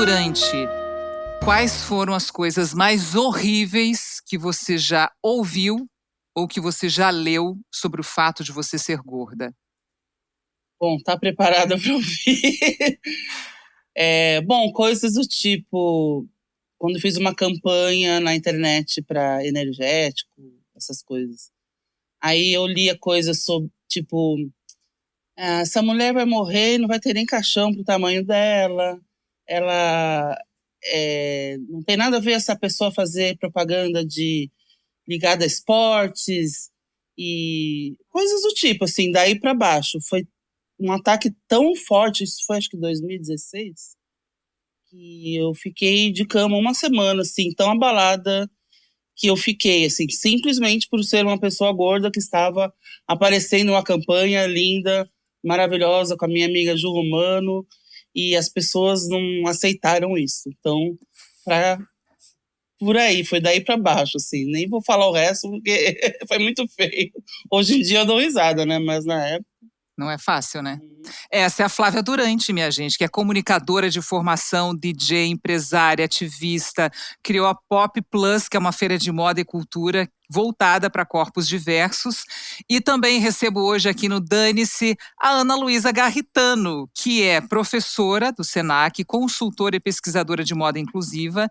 Durante, quais foram as coisas mais horríveis que você já ouviu ou que você já leu sobre o fato de você ser gorda? Bom, tá preparada para ouvir? Bom, coisas do tipo, quando fiz uma campanha na internet para energético, essas coisas. Aí eu lia coisas sobre, tipo, essa mulher vai morrer e não vai ter nem caixão pro tamanho dela. Ela não tem nada a ver essa pessoa fazer propaganda de ligada a esportes e coisas do tipo, assim, daí para baixo. Foi um ataque tão forte, isso foi acho que 2016, que eu fiquei de cama uma semana, assim, tão abalada que eu fiquei, assim, simplesmente por ser uma pessoa gorda que estava aparecendo uma campanha linda, maravilhosa, com a minha amiga Ju Romano, e as pessoas não aceitaram isso. Então, por aí, foi daí para baixo, assim. Nem vou falar o resto, porque foi muito feio. Hoje em dia eu dou risada, né? Mas na época. Não é fácil, né? Essa é a Flávia Durante, minha gente, que é comunicadora de formação, DJ, empresária, ativista. Criou a Pop Plus, que é uma feira de moda e cultura voltada para corpos diversos. E também recebo hoje aqui no Dane-se a Ana Luísa Garritano, que é professora do Senac, consultora e pesquisadora de moda inclusiva,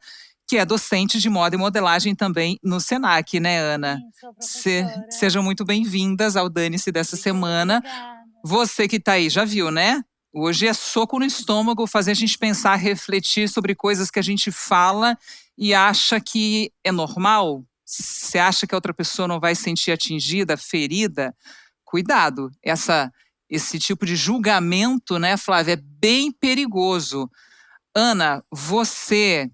que é docente de moda e modelagem também no Senac, né, Ana? Sim, sou professora. Sejam muito bem-vindas ao Dane-se dessa semana. Obrigada. Você que tá aí, já viu, né? Hoje é soco no estômago, fazer a gente pensar, refletir sobre coisas que a gente fala e acha que é normal. Você acha que a outra pessoa não vai se sentir atingida, ferida? Cuidado, esse tipo de julgamento, né, Flávia, é bem perigoso. Ana, você,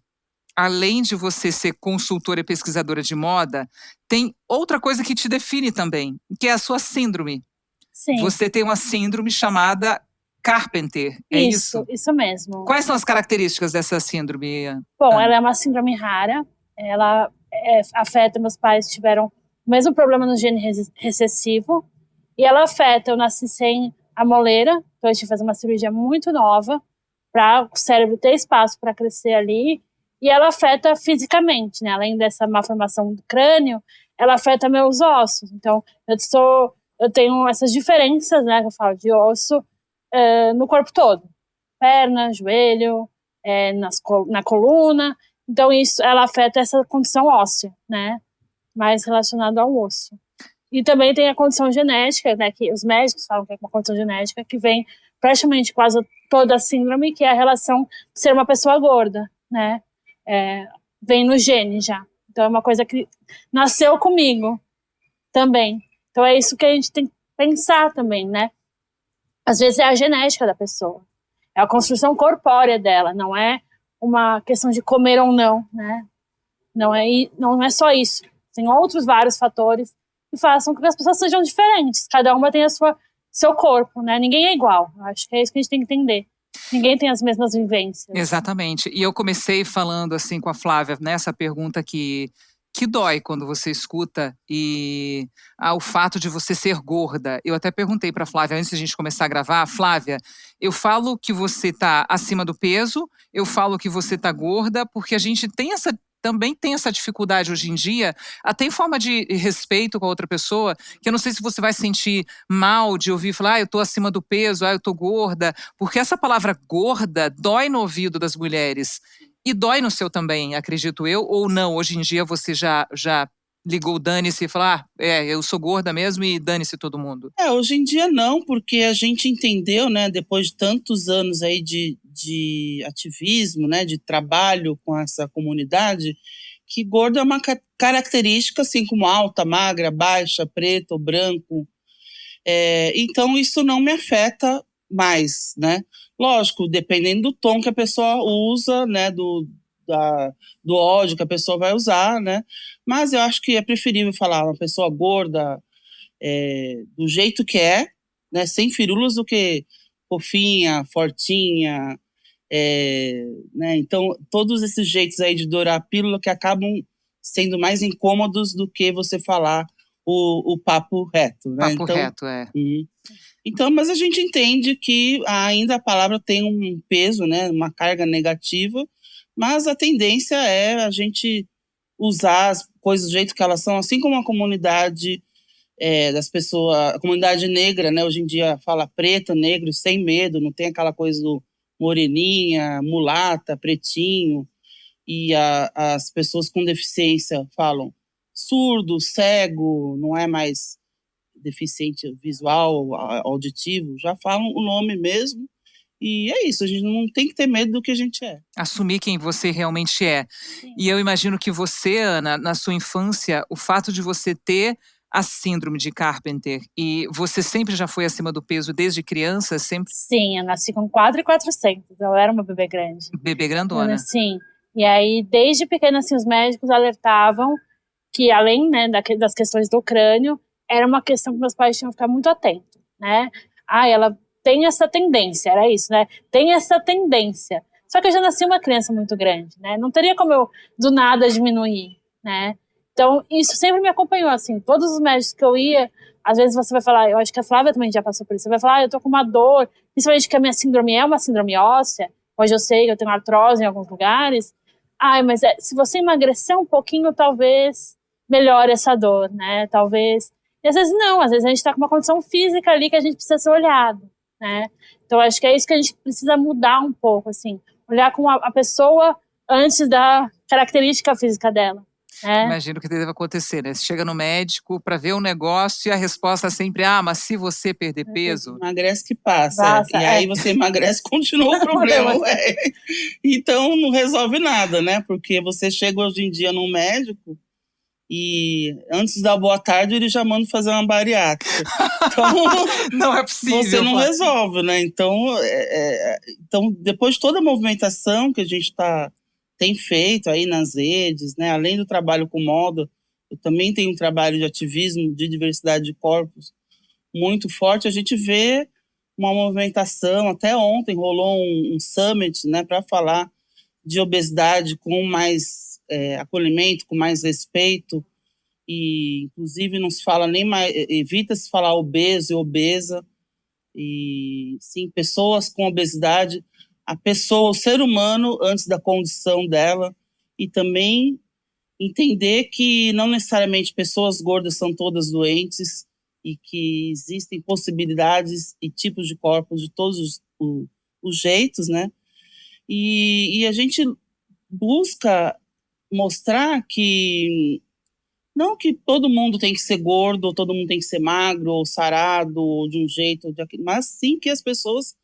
além de você ser consultora e pesquisadora de moda, tem outra coisa que te define também, que é a sua síndrome. Sim. Você tem uma síndrome chamada Carpenter, é isso? Isso mesmo. Quais são as características dessa síndrome? Bom, Ana? ela é uma síndrome rara. Ela afeta, meus pais tiveram o mesmo problema no gene recessivo. E ela afeta, eu nasci sem a moleira, então eu tive que fazer uma cirurgia muito nova para o cérebro ter espaço para crescer ali. E ela afeta fisicamente, né? Além dessa malformação do crânio, ela afeta meus ossos. Então, eu tenho essas diferenças, né, que eu falo, de osso no corpo todo. Perna, joelho, na coluna. Então, ela afeta essa condição óssea, né, mais relacionada ao osso. E também tem a condição genética, né, que os médicos falam que é uma condição genética, que vem praticamente quase toda a síndrome, que é a relação de ser uma pessoa gorda, né, vem no gene já. Então, é uma coisa que nasceu comigo também. Então é isso que a gente tem que pensar também, né? Às vezes é a genética da pessoa, é a construção corpórea dela, não é uma questão de comer ou não, né? Não é só isso. Tem outros vários fatores que façam com que as pessoas sejam diferentes. Cada uma tem seu corpo, né? Ninguém é igual. Acho que é isso que a gente tem que entender. Ninguém tem as mesmas vivências. Exatamente. E eu comecei falando assim com a Flávia, nessa pergunta que dói quando você escuta o fato de você ser gorda. Eu até perguntei para a Flávia antes de a gente começar a gravar, Flávia, eu falo que você tá acima do peso, eu falo que você tá gorda, porque a gente também tem essa dificuldade hoje em dia, até em forma de respeito com a outra pessoa, que eu não sei se você vai sentir mal de ouvir falar, eu tô acima do peso, eu tô gorda, porque essa palavra gorda dói no ouvido das mulheres. E dói no seu também, acredito eu, ou não? Hoje em dia você já ligou o dane-se e falou, eu sou gorda mesmo e dane-se todo mundo. Hoje em dia não, porque a gente entendeu, né, depois de tantos anos aí de ativismo, né, de trabalho com essa comunidade, que gordo é uma característica, assim como alta, magra, baixa, preto ou branco. Então isso não me afeta mais, né? Lógico, dependendo do tom que a pessoa usa, né, do ódio que a pessoa vai usar, né? Mas eu acho que é preferível falar uma pessoa gorda do jeito que é, né, sem firulas, do que fofinha, fortinha, né? Então, todos esses jeitos aí de dourar a pílula que acabam sendo mais incômodos do que você falar o papo reto, né? Papo reto, é. Então, mas a gente entende que ainda a palavra tem um peso, né? Uma carga negativa, mas a tendência é a gente usar as coisas do jeito que elas são, assim como a comunidade das pessoas, a comunidade negra, né? Hoje em dia fala preto, negro, sem medo, não tem aquela coisa do moreninha, mulata, pretinho, e as pessoas com deficiência falam surdo, cego, não é mais deficiente visual, auditivo, já falam o nome mesmo. E é isso, a gente não tem que ter medo do que a gente é. Assumir quem você realmente é. Sim. E eu imagino que você, Ana, na sua infância, o fato de você ter a síndrome de Carpenter e você sempre já foi acima do peso desde criança, sempre Sim, eu nasci com 4.400, eu era uma bebê grande. bebê grandona. Sim, e aí desde pequena assim, os médicos alertavam que além, né, das questões do crânio, era uma questão que meus pais tinham que ficar muito atentos, né? Ela tem essa tendência, era isso, né? Tem essa tendência. Só que eu já nasci uma criança muito grande, né? Não teria como eu, do nada, diminuir, né? Então, isso sempre me acompanhou, assim. Todos os médicos que eu ia, às vezes você vai falar, eu acho que a Flávia também já passou por isso, você vai falar, eu tô com uma dor, principalmente que a minha síndrome é uma síndrome óssea, hoje eu sei que eu tenho artrose em alguns lugares. Mas se você emagrecer um pouquinho, talvez melhore essa dor, né? Talvez... E às vezes não, às vezes a gente tá com uma condição física ali que a gente precisa ser olhado, né? Então acho que é isso que a gente precisa mudar um pouco, assim. Olhar com a pessoa antes da característica física dela, né? Imagino que deve acontecer, né? Você chega no médico para ver um negócio e a resposta é sempre, mas se você perder peso... Emagrece que passa. E aí você emagrece, continua o problema. Então não resolve nada, né? Porque você chega hoje em dia num médico e antes da boa tarde ele já manda fazer uma bariátrica. Então não é possível. Você não resolve, né? Então, então, depois de toda a movimentação que a gente tem feito aí nas redes, né? Além do trabalho com moda, eu também tenho um trabalho de ativismo, de diversidade de corpos muito forte. A gente vê uma movimentação, até ontem rolou um summit, né? Para falar de obesidade com mais acolhimento, com mais respeito, e inclusive não se fala nem mais, evita-se falar obeso e obesa, e sim, pessoas com obesidade, a pessoa, o ser humano antes da condição dela, e também entender que não necessariamente pessoas gordas são todas doentes, e que existem possibilidades e tipos de corpos de todos os jeitos, né? E a gente busca mostrar que não que todo mundo tem que ser gordo, ou todo mundo tem que ser magro, ou sarado, ou de um jeito, ou de aquilo, mas sim que as pessoas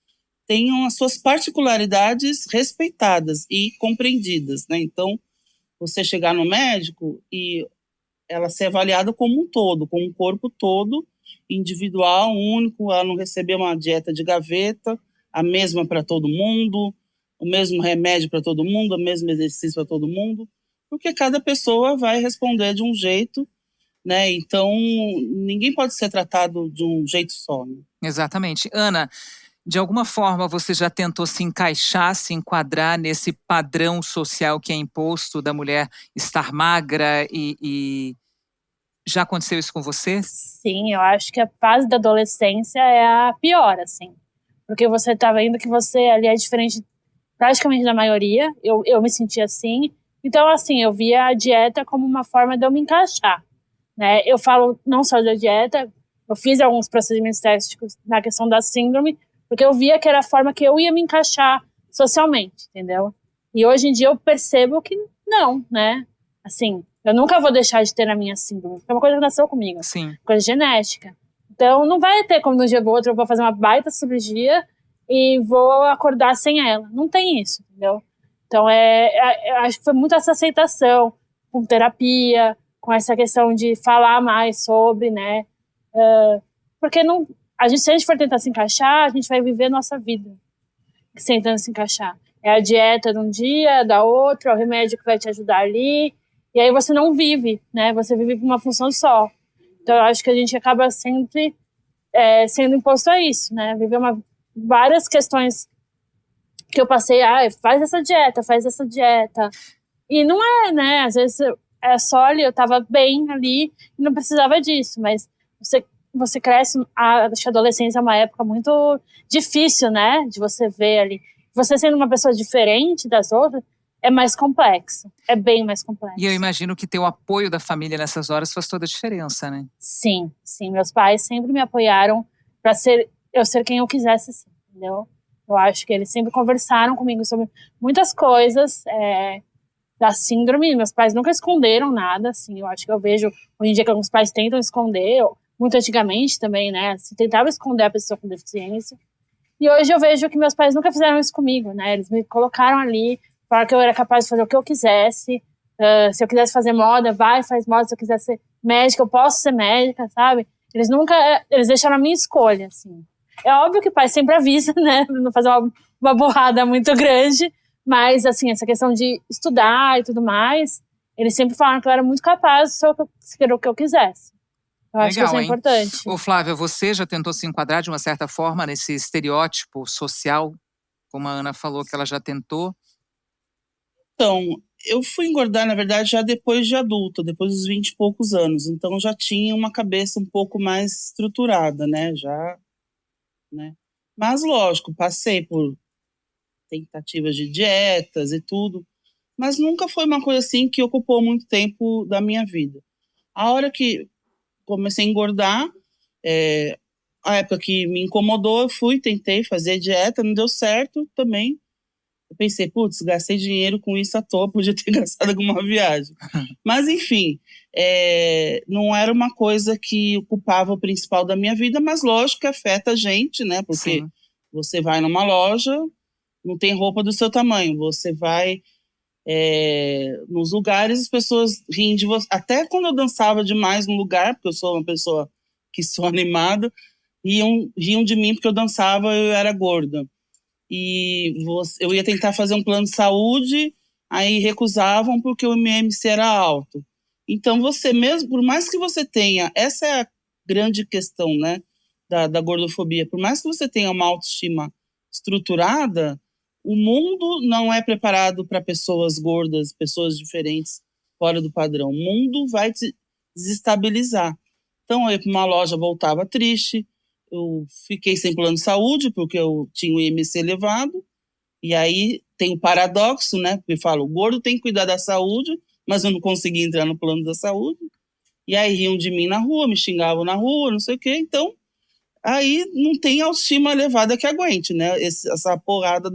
tenham as suas particularidades respeitadas e compreendidas, né? Então, você chegar no médico e ela ser avaliada como um todo, como um corpo todo, individual, único, ela não receber uma dieta de gaveta, a mesma para todo mundo, o mesmo remédio para todo mundo, o mesmo exercício para todo mundo, porque cada pessoa vai responder de um jeito, né? Então, ninguém pode ser tratado de um jeito só, né? Exatamente. Ana, de alguma forma você já tentou se encaixar, se enquadrar nesse padrão social que é imposto da mulher estar magra e já aconteceu isso com você? Sim, eu acho que a fase da adolescência é a pior, assim. Porque você tá vendo que você ali é diferente praticamente da maioria. Eu me sentia assim. Então, assim, eu via a dieta como uma forma de eu me encaixar, né? Eu falo não só da dieta, eu fiz alguns procedimentos estéticos na questão da síndrome, porque eu via que era a forma que eu ia me encaixar socialmente, entendeu? E hoje em dia eu percebo que não, né? Assim, eu nunca vou deixar de ter a minha síndrome, porque é uma coisa que nasceu comigo. Sim. Coisa genética. Então, não vai ter como de um dia pro outro eu vou fazer uma baita cirurgia e vou acordar sem ela. Não tem isso, entendeu? Então, acho que foi muito essa aceitação com terapia, com essa questão de falar mais sobre, né? Porque não, se a gente for tentar se encaixar, a gente vai viver a nossa vida tentando se encaixar. É a dieta de um dia, da outro, é o remédio que vai te ajudar ali. E aí você não vive, né? Você vive por uma função só. Então, eu acho que a gente acaba sempre sendo imposto a isso, né? Viver várias questões que eu passei, faz essa dieta. E não é, né? Às vezes é só ali, eu tava bem ali e não precisava disso, mas você cresce, acho que a adolescência é uma época muito difícil, né, de você ver ali. Você sendo uma pessoa diferente das outras, é mais complexo, é bem mais complexo. E eu imagino que ter o apoio da família nessas horas faz toda a diferença, né? Sim, meus pais sempre me apoiaram para eu ser quem eu quisesse ser, entendeu? Eu acho que eles sempre conversaram comigo sobre muitas coisas da síndrome. Meus pais nunca esconderam nada, assim. Eu acho que eu vejo hoje em dia que alguns pais tentam esconder, muito antigamente também, né? Se tentava esconder a pessoa com deficiência. E hoje eu vejo que meus pais nunca fizeram isso comigo, né? Eles me colocaram ali, falaram que eu era capaz de fazer o que eu quisesse. Se eu quisesse fazer moda, faz moda. Se eu quisesse ser médica, eu posso ser médica, sabe? Eles deixaram a minha escolha, assim. É óbvio que o pai sempre avisa, né? Pra não fazer uma burrada muito grande. Mas, assim, essa questão de estudar e tudo mais, eles sempre falaram que eu era muito capaz de ser o que eu quisesse. Eu acho que isso é importante. Ô, Flávia, você já tentou se enquadrar de uma certa forma nesse estereótipo social? Como a Ana falou que ela já tentou. Então, eu fui engordar, na verdade, já depois de adulta, depois dos 20 e poucos anos. Então, eu já tinha uma cabeça um pouco mais estruturada, né? Né? Mas, lógico, passei por tentativas de dietas e tudo, mas nunca foi uma coisa assim que ocupou muito tempo da minha vida. A hora que comecei a engordar, a época que me incomodou, eu tentei fazer dieta, não deu certo também. Eu pensei, putz, gastei dinheiro com isso à toa, podia ter gastado alguma viagem. Mas, enfim, não era uma coisa que ocupava o principal da minha vida, mas lógico que afeta a gente, né? Porque Sim. Você vai numa loja, não tem roupa do seu tamanho. Você vai nos lugares, as pessoas riem de você. Até quando eu dançava demais no lugar, porque eu sou uma pessoa que sou animada, riam de mim porque eu dançava e eu era gorda. E eu ia tentar fazer um plano de saúde, aí recusavam porque o IMC era alto. Então você mesmo, por mais que você tenha, essa é a grande questão, né, da gordofobia, por mais que você tenha uma autoestima estruturada, o mundo não é preparado para pessoas gordas, pessoas diferentes, fora do padrão. O mundo vai te desestabilizar. Então eu ia para uma loja, voltava triste, eu fiquei sem plano de saúde, porque eu tinha o IMC elevado, e aí tem o paradoxo, né? Porque falo, o gordo tem que cuidar da saúde, mas eu não consegui entrar no plano da saúde. E aí riam de mim na rua, me xingavam na rua, não sei o quê. Então, aí não tem autoestima elevada que aguente, né? Essa porrada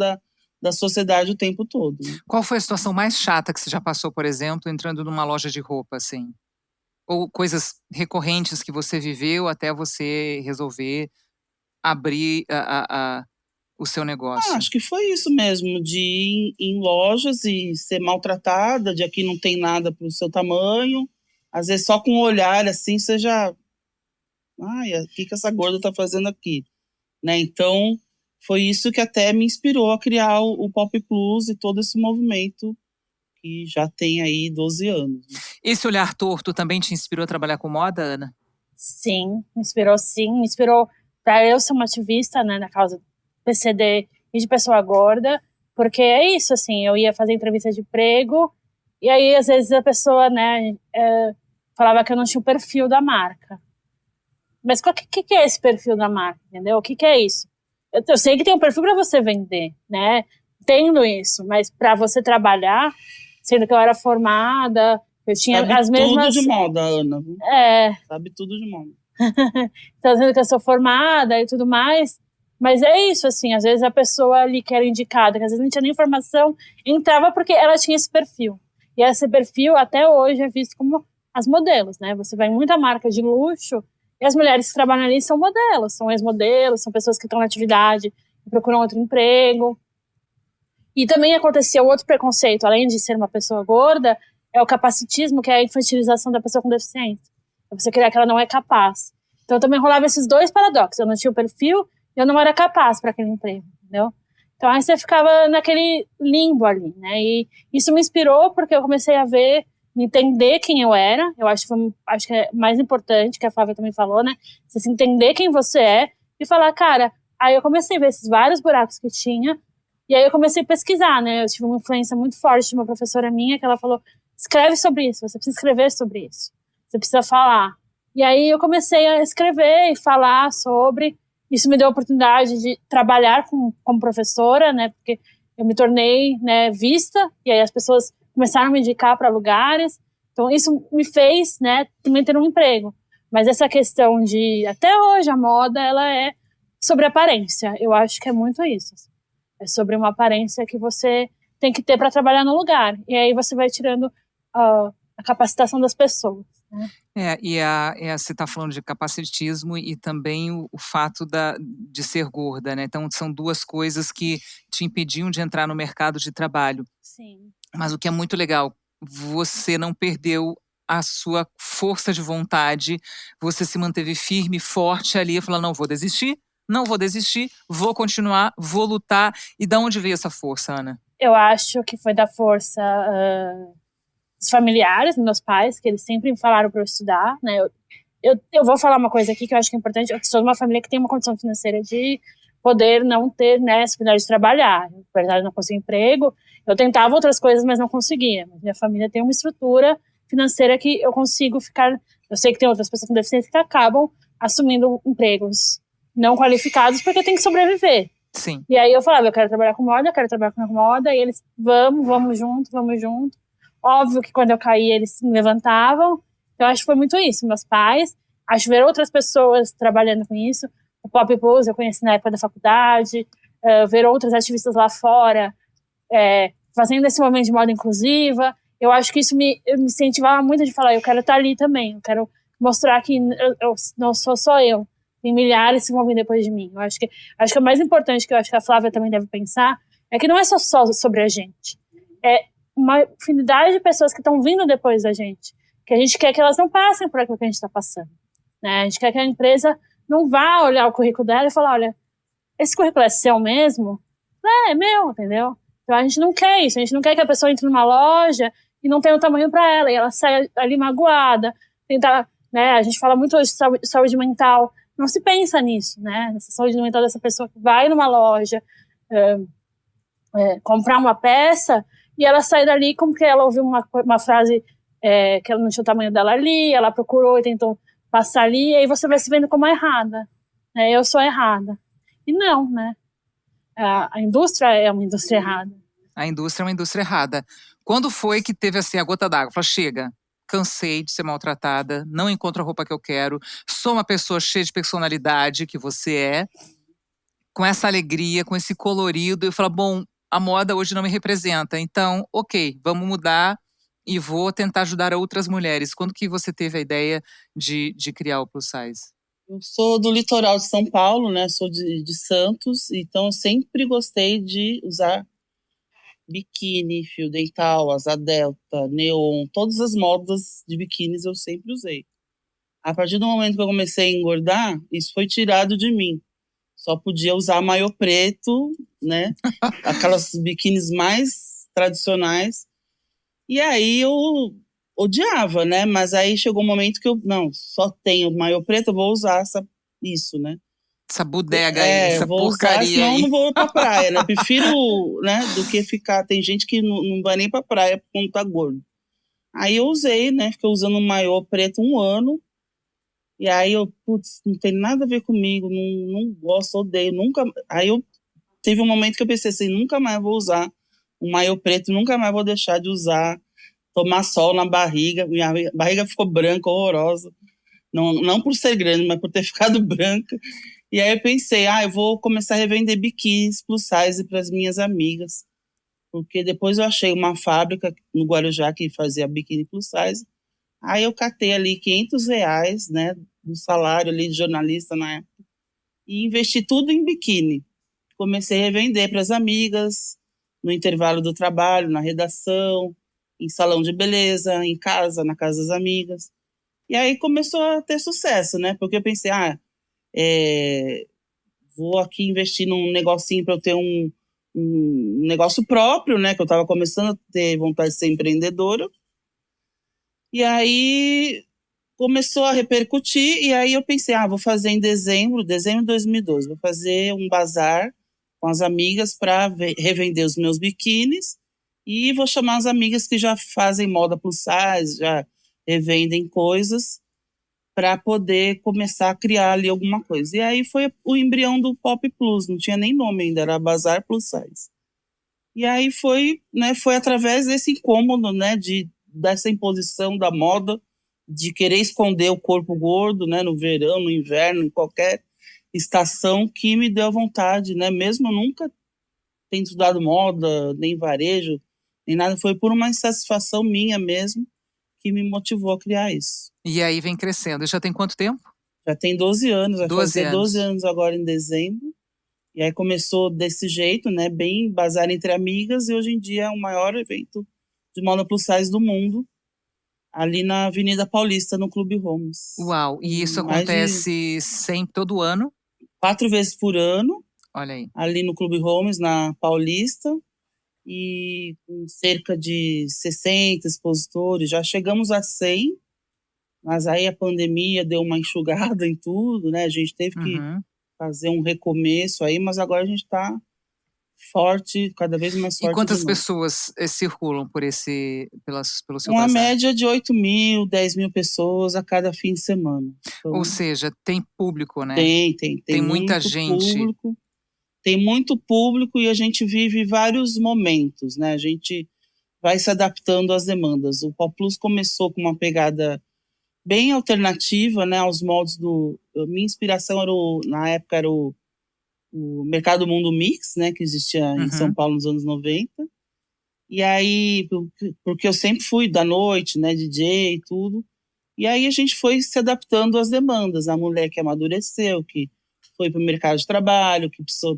da sociedade o tempo todo. Né? Qual foi a situação mais chata que você já passou, por exemplo, entrando numa loja de roupa, assim? Ou coisas recorrentes que você viveu até você resolver abrir o seu negócio? Acho que foi isso mesmo, de ir em lojas e ser maltratada, de aqui não tem nada pro seu tamanho. Às vezes só com um olhar assim, você já... Ai, o que essa gorda tá fazendo aqui? Né? Então, foi isso que até me inspirou a criar o Pop Plus e todo esse movimento que já tem aí 12 anos. Né? Esse olhar torto também te inspirou a trabalhar com moda, Ana? Sim, me inspirou para eu ser uma ativista, né, na causa do PCD e de pessoa gorda, porque é isso, assim, eu ia fazer entrevista de emprego e aí às vezes a pessoa, né, falava que eu não tinha o perfil da marca. Mas o que é esse perfil da marca, entendeu? O que é isso? Eu sei que tem um perfil para você vender, né? Entendo isso, mas para você trabalhar, sendo que eu era formada, eu tinha as mesmas... Sabe tudo de moda, Ana. Sabe tudo de moda. Então, sendo que eu sou formada e tudo mais, mas é isso, assim, às vezes a pessoa ali que era indicada, que às vezes não tinha nem informação, entrava porque ela tinha esse perfil. E esse perfil, até hoje, é visto como as modelos, né? Você vai em muita marca de luxo, e as mulheres que trabalham ali são modelos, são ex-modelos, são pessoas que estão na atividade e procuram outro emprego. E também acontecia outro preconceito, além de ser uma pessoa gorda, é o capacitismo, que é a infantilização da pessoa com deficiência. É você criar que ela não é capaz. Então também rolava esses dois paradoxos. Eu não tinha o perfil e eu não era capaz para aquele emprego, entendeu? Então aí você ficava naquele limbo ali, né? E isso me inspirou porque eu comecei a entender quem eu era. Eu acho que é mais importante, que a Flávia também falou, né? Você se entender quem você é e falar, cara... Aí eu comecei a ver esses vários buracos que tinha. E aí eu comecei a pesquisar, né? Eu tive uma influência muito forte de uma professora minha, que ela falou, escreve sobre isso, você precisa escrever sobre isso, você precisa falar. E aí eu comecei a escrever e falar sobre. Isso me deu a oportunidade de trabalhar como professora, né? Porque eu me tornei, né, vista, e aí as pessoas começaram a me indicar para lugares. Então isso me fez, né, também ter um emprego. Mas essa questão de, até hoje, a moda, ela é sobre aparência. Eu acho que é muito isso. É sobre uma aparência que você tem que ter para trabalhar no lugar. E aí você vai tirando a capacitação das pessoas, né? Você está falando de capacitismo e também o fato de ser gorda, né? Então, são duas coisas que te impediam de entrar no mercado de trabalho. Sim. Mas o que é muito legal, você não perdeu a sua força de vontade, você se manteve firme, forte ali, falando, não vou desistir, vou continuar, vou lutar. E de onde veio essa força, Ana? Eu acho que foi da força dos familiares, dos meus pais, que eles sempre me falaram para eu estudar, né? Eu vou falar uma coisa aqui que eu acho que é importante. Eu sou de uma família que tem uma condição financeira de poder não ter, né, essa oportunidade de trabalhar. Na verdade, não consegui emprego. Eu tentava outras coisas, mas não conseguia. Minha família tem uma estrutura financeira que eu consigo ficar... Eu sei que tem outras pessoas com deficiência que acabam assumindo empregos não qualificados porque tem que sobreviver. Sim. E aí eu falava, eu quero trabalhar com moda, e eles, vamos junto. Óbvio que quando eu caí, eles me levantavam. Então, acho que foi muito isso. Meus pais, acho ver outras pessoas trabalhando com isso. O Pop Pose eu conheci na época da faculdade. Ver outras ativistas lá fora fazendo esse movimento de moda inclusiva. Eu acho que isso me incentivava muito de falar, eu quero estar ali também. Eu quero mostrar que eu não sou só eu. Tem milhares que vão vir depois de mim. Eu acho que o mais importante, que eu acho que a Flávia também deve pensar, é que não é só sobre a gente. É uma infinidade de pessoas que estão vindo depois da gente. Que a gente quer que elas não passem por aquilo que a gente está passando, né? A gente quer que a empresa não vá olhar o currículo dela e falar, olha, esse currículo é seu mesmo? É meu, entendeu? Então a gente não quer isso. A gente não quer que a pessoa entre numa loja e não tenha o tamanho para ela. E ela saia ali magoada. Tentar, né? A gente fala muito hoje de saúde mental. Não se pensa nisso, né? Nessa saúde mental dessa pessoa que vai numa loja comprar uma peça e ela sai dali como que ela ouviu uma frase que ela não tinha o tamanho dela ali, ela procurou e tentou passar ali, e aí você vai se vendo como errada, né? Eu sou errada. E não, né? A indústria é uma indústria errada. A indústria é uma indústria errada. Quando foi que teve assim a gota d'água? Falou, chega, cansei de ser maltratada, não encontro a roupa que eu quero, sou uma pessoa cheia de personalidade, que você é, com essa alegria, com esse colorido, eu falo, bom, a moda hoje não me representa, então, ok, vamos mudar e vou tentar ajudar outras mulheres. Quando que você teve a ideia de criar o Plus Size? Eu sou do litoral de São Paulo, né? Sou de Santos, então eu sempre gostei de usar biquíni, fio dental, asa delta, neon, todas as modas de biquínis eu sempre usei. A partir do momento que eu comecei a engordar, isso foi tirado de mim. Só podia usar maiô preto, né? Aquelas biquínis mais tradicionais. E aí eu odiava, né? Mas aí chegou um momento que não, só tenho maiô preto, eu vou usar isso, né? Essa bodega aí, essa vou porcaria usar, senão aí. eu não vou pra praia, né? Prefiro, né, do que ficar... Tem gente que não vai nem pra praia quando tá gordo. Aí eu usei, né? Fiquei usando um maiô preto 1 ano. E aí eu, putz, não tem nada a ver comigo, não gosto, odeio, nunca... Aí teve um momento que eu pensei assim, nunca mais vou usar um maiô preto, nunca mais vou deixar de usar, tomar sol na barriga, minha barriga ficou branca, horrorosa, não por ser grande, mas por ter ficado branca. E aí eu pensei, eu vou começar a revender biquínis plus size para as minhas amigas, porque depois eu achei uma fábrica no Guarujá que fazia biquíni plus size. Aí eu catei ali R$500, né, do salário ali de jornalista na época, e investi tudo em biquíni. Comecei a revender para as amigas, no intervalo do trabalho, na redação, em salão de beleza, em casa, na casa das amigas. E aí começou a ter sucesso, né, porque eu pensei, vou aqui investir num negocinho para eu ter um negócio próprio, né, que eu estava começando a ter vontade de ser empreendedora. E aí começou a repercutir, e aí eu pensei, vou fazer em dezembro de 2012, vou fazer um bazar com as amigas para revender os meus biquínis E vou chamar as amigas que já fazem moda plus size, já revendem coisas, para poder começar a criar ali alguma coisa. E aí foi o embrião do Pop Plus, não tinha nem nome ainda, era Bazar Plus Size. E aí foi através desse incômodo, né, dessa imposição da moda, de querer esconder o corpo gordo, né, no verão, no inverno, em qualquer estação, que me deu vontade, né, mesmo nunca tendo estudado moda, nem varejo, nem nada, foi por uma insatisfação minha mesmo que me motivou a criar isso. E aí vem crescendo. E já tem quanto tempo? Já tem 12 anos, vai 12 fazer anos. 12 anos agora em dezembro. E aí começou desse jeito, né, bem bazar entre amigas, e hoje em dia é o maior evento de moda plus size do mundo, ali na Avenida Paulista, no Clube Homes. Uau! E isso Mais de acontece sempre, todo ano? 4 vezes por ano, Olha aí. ali no Clube Homes, na Paulista, e com cerca de 60 expositores. Já chegamos a 100, mas aí a pandemia deu uma enxugada em tudo, né? A gente teve que fazer um recomeço aí, mas agora a gente está forte, cada vez mais forte. E quantas de novo. pessoas circulam pelo seu Uma bazar? média de 8.000, 10.000 pessoas a cada fim de semana. Então, Ou seja, tem público, né? tem muita muito gente. público. Tem muito público e a gente vive vários momentos, né? A gente vai se adaptando às demandas. O Pop Plus começou com uma pegada bem alternativa, né, aos moldes do... Minha inspiração na época era o Mercado Mundo Mix, né, que existia em São Paulo nos anos 90. E aí, porque eu sempre fui da noite, né, DJ e tudo. E aí a gente foi se adaptando às demandas. A mulher que amadureceu, que foi para o mercado de trabalho, que precisou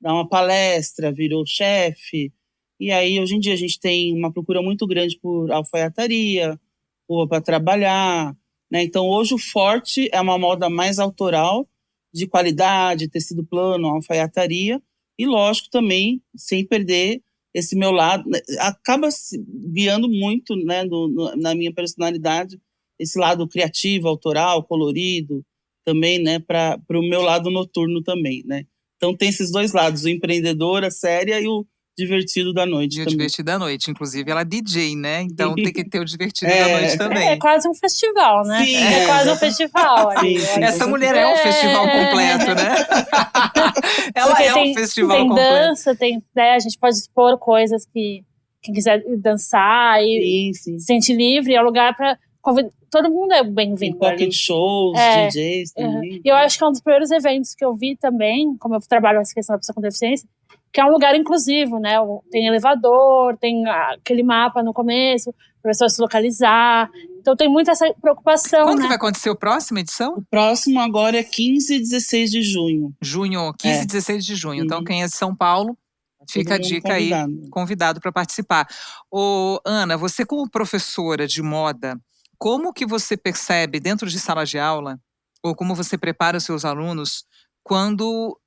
dar uma palestra, virou chefe. E aí, hoje em dia, a gente tem uma procura muito grande por alfaiataria, roupa para trabalhar, né? Então, hoje o forte é uma moda mais autoral, de qualidade, tecido plano, alfaiataria, e lógico também, sem perder esse meu lado, né? Acaba se guiando muito, né, na minha personalidade, esse lado criativo, autoral, colorido, também, né, para o meu lado noturno também, né? Então tem esses dois lados, o empreendedor, a séria, e o divertido da noite. E o também. divertido da noite. Inclusive, ela é DJ, né? Então tem que ter o divertido da noite também. É quase um festival, né? Sim, é quase um festival. Ali, sim. Essa mulher é um festival completo, né? Ela é um festival tem completo. Dança, né, a gente pode expor coisas que quem quiser dançar e se sentir livre. É um lugar para convidar. Todo mundo é bem-vindo. Tem pocket shows, DJs também. E eu acho que é um dos primeiros eventos que eu vi também, como eu trabalho nessa questão da pessoa com deficiência, que é um lugar inclusivo, né? Tem elevador, tem aquele mapa no começo, para a pessoa se localizar. Então tem muita essa preocupação. Quando né? que vai acontecer a próxima edição? O próximo agora é 15 e 16 de junho. Junho, 15 e 16 de junho. Então quem é de São Paulo, fica a dica convidado. aí, convidado para participar. Ô, Ana, você como professora de moda, como que você percebe dentro de sala de aula, ou como você prepara os seus alunos, quando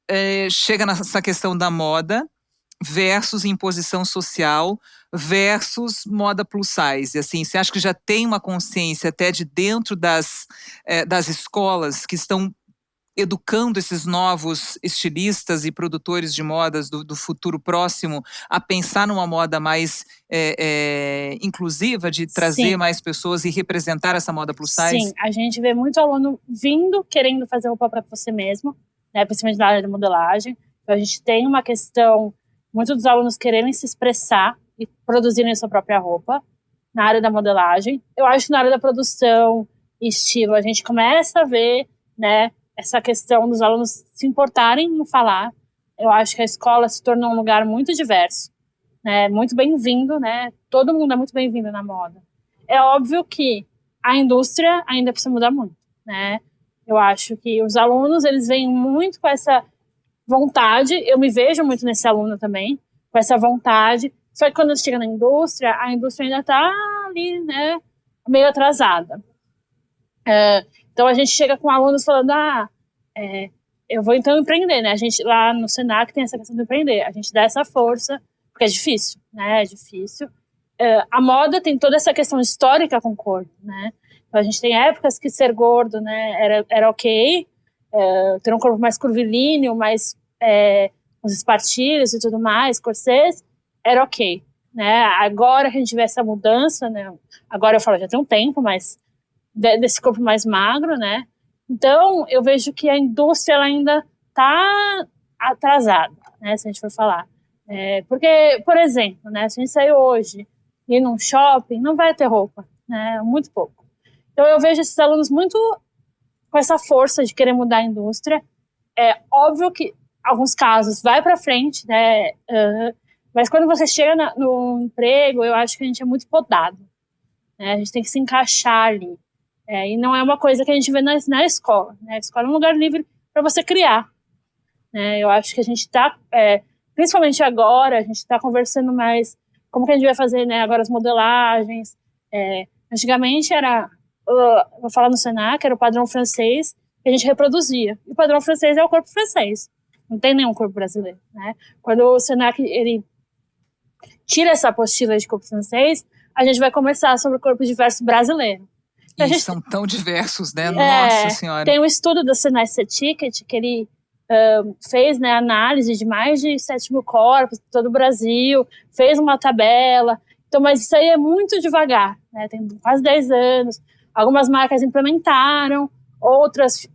chega nessa questão da moda versus imposição social versus moda plus size? Assim, você acha que já tem uma consciência até de dentro das escolas que estão educando esses novos estilistas e produtores de modas do futuro próximo a pensar numa moda mais inclusiva, de trazer mais pessoas e representar essa moda plus size? Sim, a gente vê muito aluno vindo querendo fazer roupa para você mesmo, né, principalmente na área da modelagem. Então a gente tem uma questão, muitos dos alunos quererem se expressar e produzirem a sua própria roupa na área da modelagem. Eu acho que na área da produção e estilo a gente começa a ver, né, essa questão dos alunos se importarem em falar. Eu acho que a escola se tornou um lugar muito diverso, né, muito bem-vindo, né? Todo mundo é muito bem-vindo na moda. É óbvio que a indústria ainda precisa mudar muito, né? Eu acho que os alunos, eles vêm muito com essa vontade, eu me vejo muito nesse aluno também, com essa vontade, só que quando chega na indústria, a indústria ainda está ali, né, meio atrasada. Então a gente chega com alunos falando, eu vou então empreender, né? A gente lá no Senac tem essa questão de empreender, a gente dá essa força, porque é difícil, né? É difícil. A moda tem toda essa questão histórica com o corpo, né? Então a gente tem épocas que ser gordo, né, era ok, ter um corpo mais curvilíneo, mais com os espartilhos e tudo mais, corsês, era ok, né? Agora que a gente vê essa mudança, né? Agora eu falo, já tem um tempo, mas desse corpo mais magro, né? Então, eu vejo que a indústria ela ainda está atrasada, né? Se a gente for falar. Porque, por exemplo, né? Se a gente sair hoje e ir num shopping, não vai ter roupa, né? Muito pouco. Então, eu vejo esses alunos muito com essa força de querer mudar a indústria. É óbvio que, em alguns casos, vai para frente, né? Mas quando você chega no emprego, eu acho que a gente é muito podado, né? A gente tem que se encaixar ali. E não é uma coisa que a gente vê na escola, né? A escola é um lugar livre para você criar, né? Eu acho que a gente está, principalmente agora, a gente está conversando mais como que a gente vai fazer, né, agora as modelagens. Antigamente era, vou falar no Senac, era o padrão francês que a gente reproduzia. E o padrão francês é o corpo francês. Não tem nenhum corpo brasileiro, né? Quando o Senac ele tira essa apostila de corpo francês, a gente vai conversar sobre o corpo diverso brasileiro. E são tão diversos, né? Nossa Senhora. Tem um estudo do Senai Ticket que ele fez, né, análise de mais de 7 mil corpos de todo o Brasil, fez uma tabela. Então, mas isso aí é muito devagar, né? Tem quase 10 anos. Algumas marcas implementaram, outras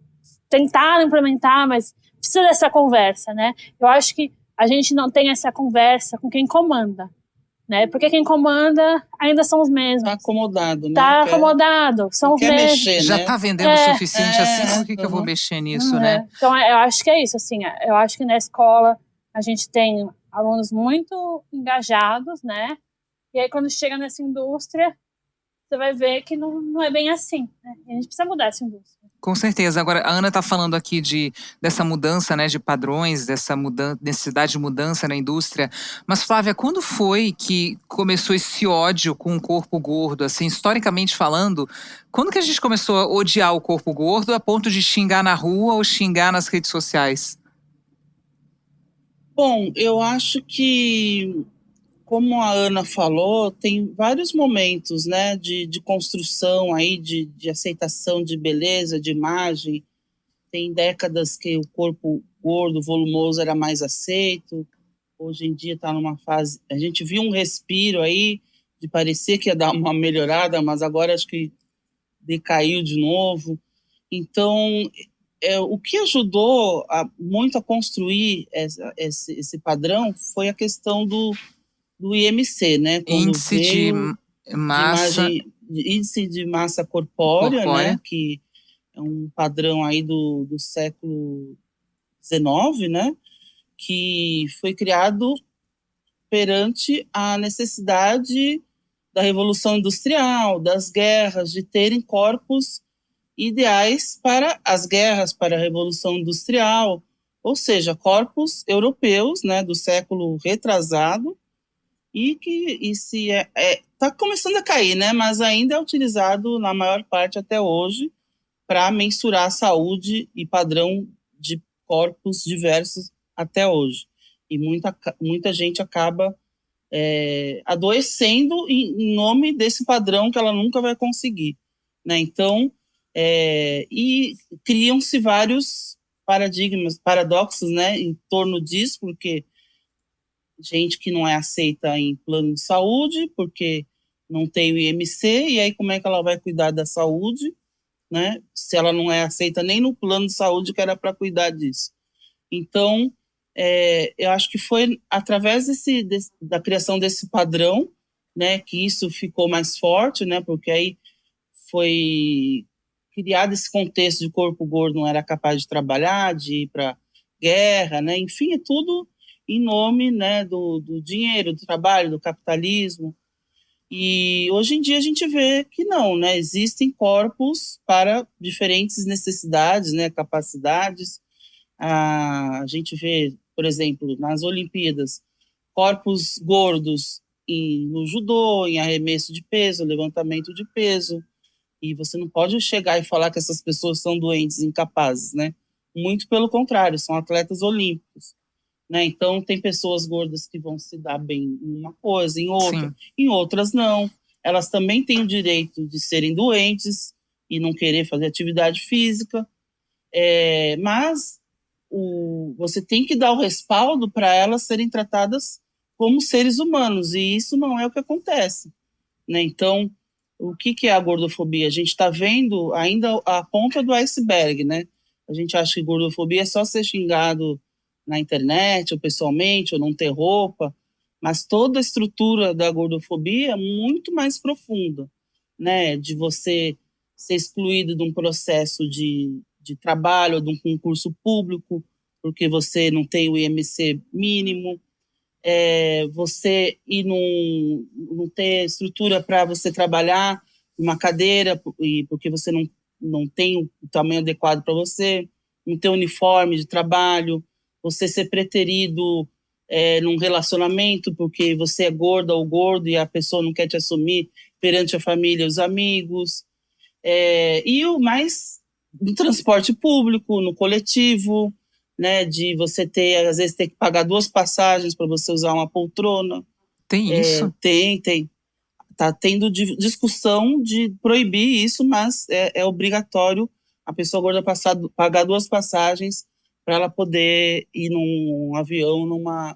tentaram implementar, mas precisa dessa conversa, né? Eu acho que a gente não tem essa conversa com quem comanda, né? Porque quem comanda ainda são os mesmos. Tá acomodado, né? Tá acomodado, são os mesmos. Mexer, já né? tá vendendo o suficiente assim, por que eu vou mexer nisso, né? Então, eu acho que é isso, assim, eu acho que na escola a gente tem alunos muito engajados, né? E aí quando chega nessa indústria, você vai ver que não é bem assim, né? E a gente precisa mudar essa indústria. Com certeza. Agora, a Ana está falando aqui dessa mudança, né, de padrões, dessa necessidade de mudança na indústria. Mas, Flávia, quando foi que começou esse ódio com o corpo gordo? Assim, historicamente falando, quando que a gente começou a odiar o corpo gordo a ponto de xingar na rua ou xingar nas redes sociais? Bom, eu acho que, como a Ana falou, tem vários momentos, né, de construção aí, de aceitação de beleza, de imagem. Tem décadas que o corpo gordo, volumoso era mais aceito. Hoje em dia está numa fase... A gente viu um respiro aí de parecer que ia dar uma melhorada, mas agora acho que decaiu de novo. Então, o que ajudou muito a construir esse padrão foi a questão do IMC, né? Quando Índice de massa... índice de massa corpórea, né? Que é um padrão aí do século XIX, né? Que foi criado perante a necessidade da Revolução Industrial, das guerras, de terem corpos ideais para as guerras, para a Revolução Industrial, ou seja, corpos europeus, né, do século retrasado, e que está começando a cair, né, mas ainda é utilizado na maior parte até hoje para mensurar a saúde e padrão de corpos diversos até hoje. E muita gente acaba adoecendo em nome desse padrão que ela nunca vai conseguir, né? Então, e criam-se vários paradoxos, né, em torno disso, porque gente que não é aceita em plano de saúde, porque não tem o IMC, e aí como é que ela vai cuidar da saúde, né, se ela não é aceita nem no plano de saúde que era para cuidar disso. Então, eu acho que foi através da criação desse padrão, né, que isso ficou mais forte, né, porque aí foi criado esse contexto de corpo gordo não era capaz de trabalhar, de ir para guerra, né, enfim, é tudo em nome, né, do dinheiro, do trabalho, do capitalismo. E hoje em dia a gente vê que não, né, existem corpos para diferentes necessidades, né, capacidades. A gente vê, por exemplo, nas Olimpíadas, corpos gordos no judô, em arremesso de peso, levantamento de peso. E você não pode chegar e falar que essas pessoas são doentes, incapazes, né? Muito pelo contrário, são atletas olímpicos, né? Então, tem pessoas gordas que vão se dar bem em uma coisa, em outra, Sim. em outras não. Elas também têm o direito de serem doentes e não querer fazer atividade física, mas você tem que dar o respaldo para elas serem tratadas como seres humanos, e isso não é o que acontece, né? Então, o que é a gordofobia? A gente está vendo ainda a ponta do iceberg, né? A gente acha que gordofobia é só ser xingado na internet, ou pessoalmente, ou não ter roupa, mas toda a estrutura da gordofobia é muito mais profunda, né? De você ser excluído de um processo de trabalho, ou de um concurso público, porque você não tem o IMC mínimo, você ir não ter estrutura para você trabalhar uma cadeira, e porque você não tem o tamanho adequado para você, não ter uniforme de trabalho, você ser preterido num relacionamento porque você é gorda ou gordo e a pessoa não quer te assumir perante a família e os amigos, e o mais no transporte público, no coletivo, né, de você às vezes ter que pagar 2 passagens para você usar uma poltrona. Tem isso? Tem. Tá tendo discussão de proibir isso, mas é obrigatório a pessoa gorda pagar 2 passagens para ela poder ir num avião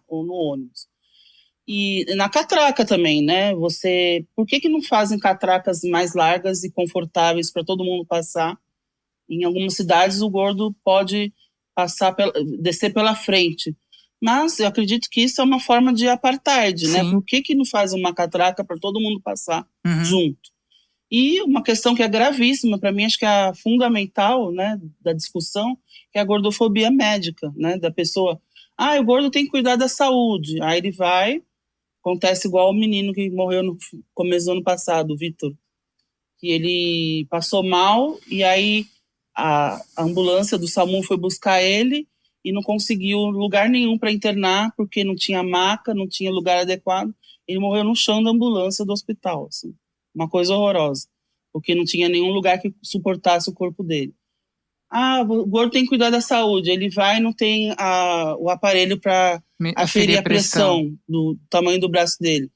ou no ônibus. E na catraca também, né? Por que não fazem catracas mais largas e confortáveis para todo mundo passar? Em algumas cidades o gordo pode descer pela frente. Mas eu acredito que isso é uma forma de apartheid, né? Sim. Por que não faz uma catraca para todo mundo passar Uhum. junto? E uma questão que é gravíssima, para mim, acho que é a fundamental, né, da discussão, que é a gordofobia médica, né? Da pessoa, o gordo tem que cuidar da saúde. Aí ele vai, acontece igual o menino que morreu no começo do ano passado, o Vitor, que ele passou mal e aí a ambulância do SAMU foi buscar ele e não conseguiu lugar nenhum para internar porque não tinha maca, não tinha lugar adequado. Ele morreu no chão da ambulância do hospital, assim, uma coisa horrorosa, porque não tinha nenhum lugar que suportasse o corpo dele. O gordo tem que cuidar da saúde. Ele vai e não tem o aparelho para aferir a pressão do tamanho do braço dele.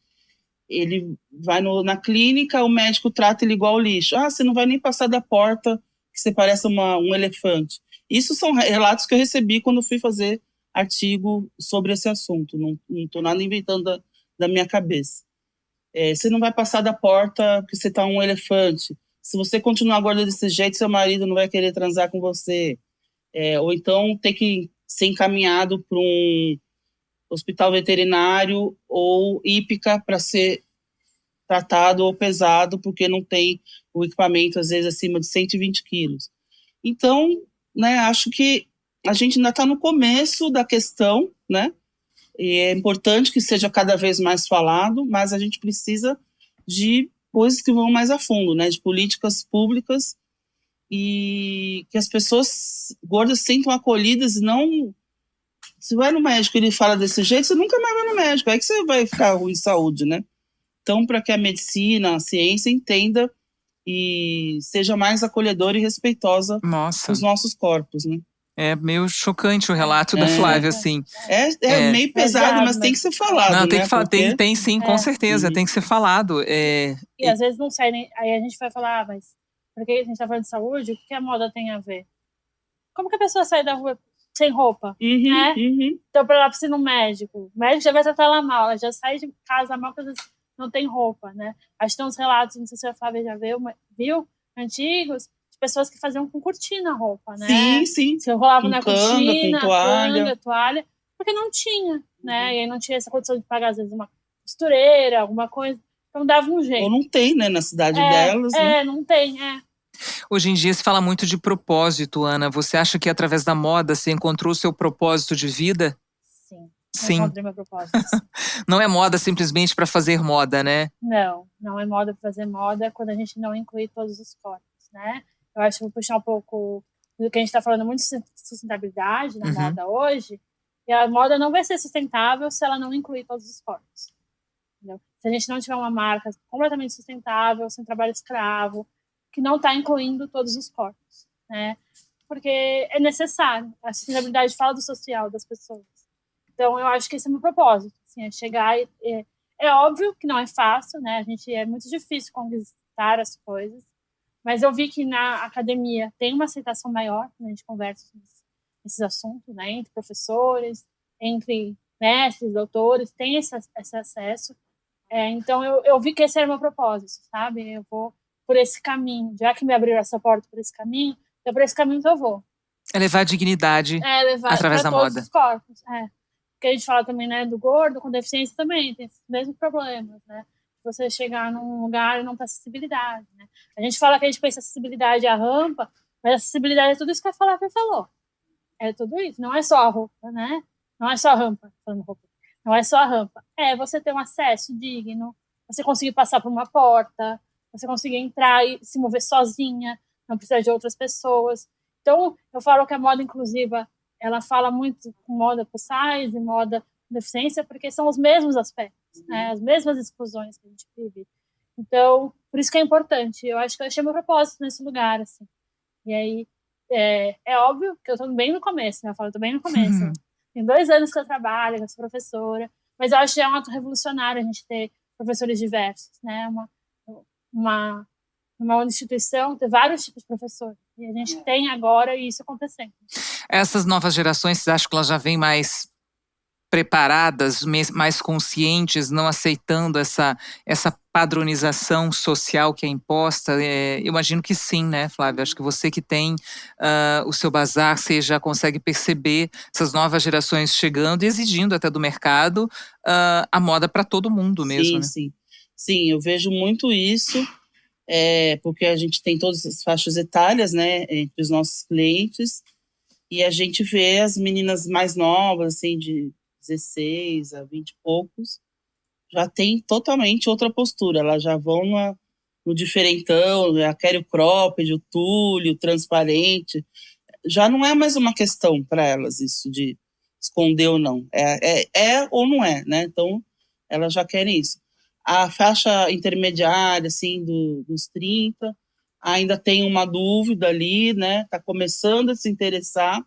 Ele vai na clínica, o médico trata ele igual lixo. Você não vai nem passar da porta, que você parece um elefante. Isso são relatos que eu recebi quando fui fazer artigo sobre esse assunto. Não estou nada inventando da minha cabeça. Você não vai passar da porta porque você está um elefante. Se você continuar gorda desse jeito, seu marido não vai querer transar com você. Ou então ter que ser encaminhado para um hospital veterinário ou hípica para ser tratado ou pesado, porque não tem o equipamento, às vezes, acima de 120 quilos. Então, né, acho que a gente ainda está no começo da questão, né? E é importante que seja cada vez mais falado, mas a gente precisa de coisas que vão mais a fundo, né? De políticas públicas e que as pessoas gordas se sintam acolhidas e não... Se vai no médico e ele fala desse jeito, você nunca mais vai no médico. Aí que você vai ficar ruim de saúde, né? Então, para que a medicina, a ciência entenda e seja mais acolhedora e respeitosa com os nossos corpos, né? É meio chocante o relato da Flávia, assim. Meio pesado, mas tem que ser falado, não, tem né? que falar, tem sim, com certeza, tem que ser falado. E às vezes não sai nem... Aí a gente vai falar, mas por que a gente tá falando de saúde? O que a moda tem a ver? Como que a pessoa sai da rua sem roupa, né? Então, para ela precisa ir no médico. O médico já vai tratar ela mal, ela já sai de casa mal porque não tem roupa, né? Acho que tem uns relatos, não sei se a Flávia já viu, antigos, de pessoas que faziam com cortina a roupa, né? Sim. Se rolava na cortina, com toalha. Toalha, porque não tinha, né? E aí não tinha essa condição de pagar, às vezes, uma costureira, alguma coisa. Então dava um jeito. Ou não tem, né? Na cidade delas. Né? Não tem, Hoje em dia se fala muito de propósito, Ana. Você acha que através da moda você encontrou o seu propósito de vida? Sim. Encontrei meu propósito. Não é moda simplesmente para fazer moda, né? Não é moda para fazer moda quando a gente não inclui todos os corpos, né? Eu acho que vou puxar um pouco do que a gente está falando muito de sustentabilidade na moda hoje. E a moda não vai ser sustentável se ela não incluir todos os corpos. Entendeu? Se a gente não tiver uma marca completamente sustentável, sem trabalho escravo, que não está incluindo todos os corpos, né? Porque é necessário. A sustentabilidade fala do social das pessoas. Então, eu acho que esse é o meu propósito. Assim, é chegar e... É óbvio que não é fácil, né? É muito difícil conquistar as coisas. Mas eu vi que na academia tem uma aceitação maior quando a gente conversa nesses assuntos, né? Entre professores, entre mestres, doutores, têm esse acesso. Então, eu vi que esse era o meu propósito, sabe? Eu vou por esse caminho. Já que me abriram essa porta por esse caminho, é por esse caminho que eu vou. É levar dignidade levar através da todos moda. Os corpos. Porque a gente fala também, né, do gordo com deficiência também, tem esses mesmos problemas, né? Você chegar num lugar e não ter acessibilidade, né? A gente fala que a gente pensa acessibilidade à rampa, mas acessibilidade é tudo isso que a Flávia falou. É tudo isso, não é só a roupa, né? Não é só a rampa, falando roupa. Não é só a rampa. Você ter um acesso digno, você conseguir passar por uma porta, você conseguir entrar e se mover sozinha, não precisar de outras pessoas. Então, eu falo que a moda inclusiva, ela fala muito com moda plus size, moda com deficiência, porque são os mesmos aspectos, né? As mesmas exclusões que a gente vive. Então, por isso que é importante. Eu acho que eu achei meu propósito nesse lugar, assim. E aí, é óbvio que eu estou bem no começo, né? Eu falo, eu tô bem no começo. Tem 2 anos que eu trabalho, que eu sou professora, mas eu acho que é um ato revolucionário a gente ter professores diversos, né? Uma instituição ter vários tipos de professores. E a gente tem agora isso acontecendo. Essas novas gerações, vocês acham que elas já vêm mais preparadas, mais conscientes, não aceitando essa padronização social que é imposta? Eu imagino que sim, né, Flávia? Acho que você que tem o seu bazar, você já consegue perceber essas novas gerações chegando e exigindo até do mercado a moda para todo mundo mesmo, né? Sim, eu vejo muito isso, porque a gente tem todas as faixas etárias, né, entre os nossos clientes, e a gente vê as meninas mais novas, assim, de 16 a 20 e poucos, já tem totalmente outra postura. Elas já vão no diferentão, já querem o cropped, o tule, o transparente. Já não é mais uma questão para elas isso de esconder ou não. É ou não é, né? Então, elas já querem isso. A faixa intermediária, assim, dos 30, ainda tem uma dúvida ali, né? Tá começando a se interessar.